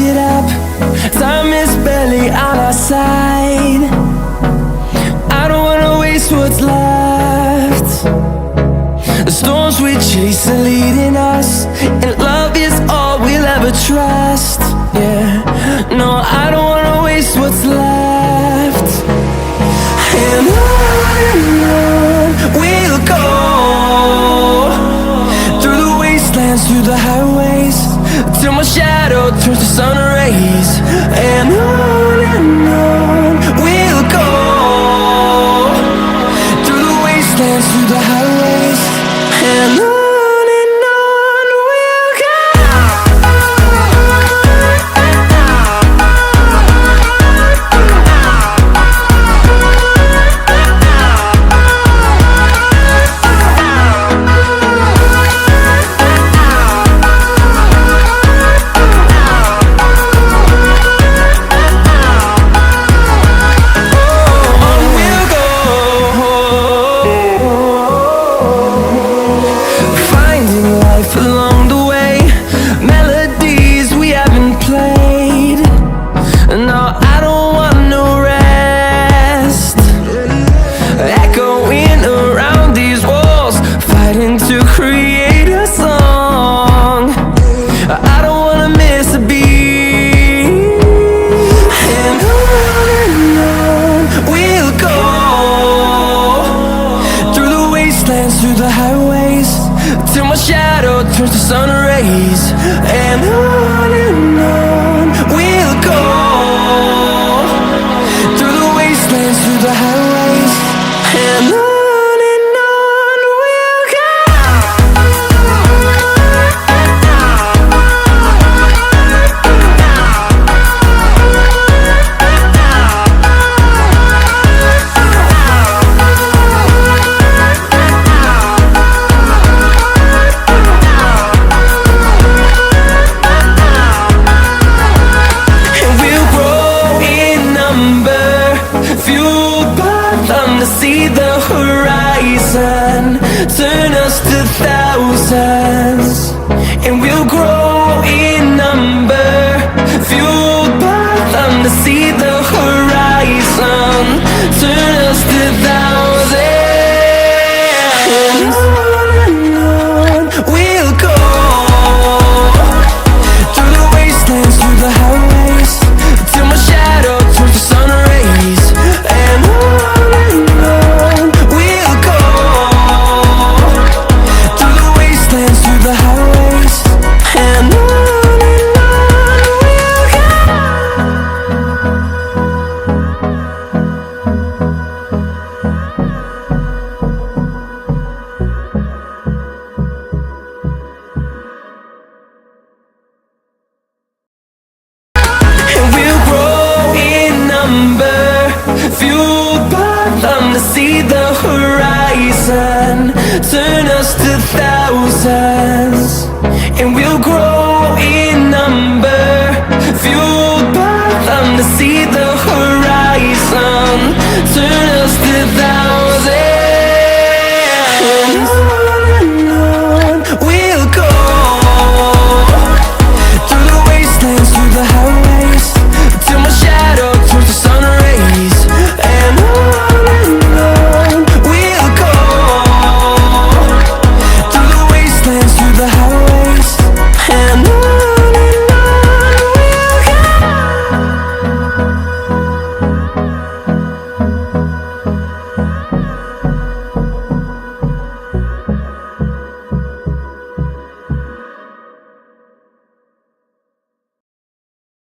it up. Time is barely on our side. I don't wanna waste what's left. The storms we chase are leading us, and love is all we'll ever trust. Yeah, no, I don't wanna waste what's left. And on we'll go, through the wastelands, through the highways, till my shadow turns to sun rays. And on we'll go, through the wastelands, through the highways, and on we'll go. Along the way, melodies we haven't played. No, I don't want no rest. Echoing around these walls, fighting to create a song. I don't wanna miss a beat. And on we'll go, through the wastelands, through the highways, till my shadow turns to sun rays. And on we'll go, through the wastelands, through the highways, and on we'll go. See the horizon, turn us to thousands, and we'll grow in number. Fueled by them to see the horizon, turn us to thousands. And on we'll go, through the wastelands, through the highways, till my shadow turns to sun rays. And fueled by them to see the horizon, turn us to thousands, and we'll grow in number. Fueled by them to see the horizon, turn us to thousands.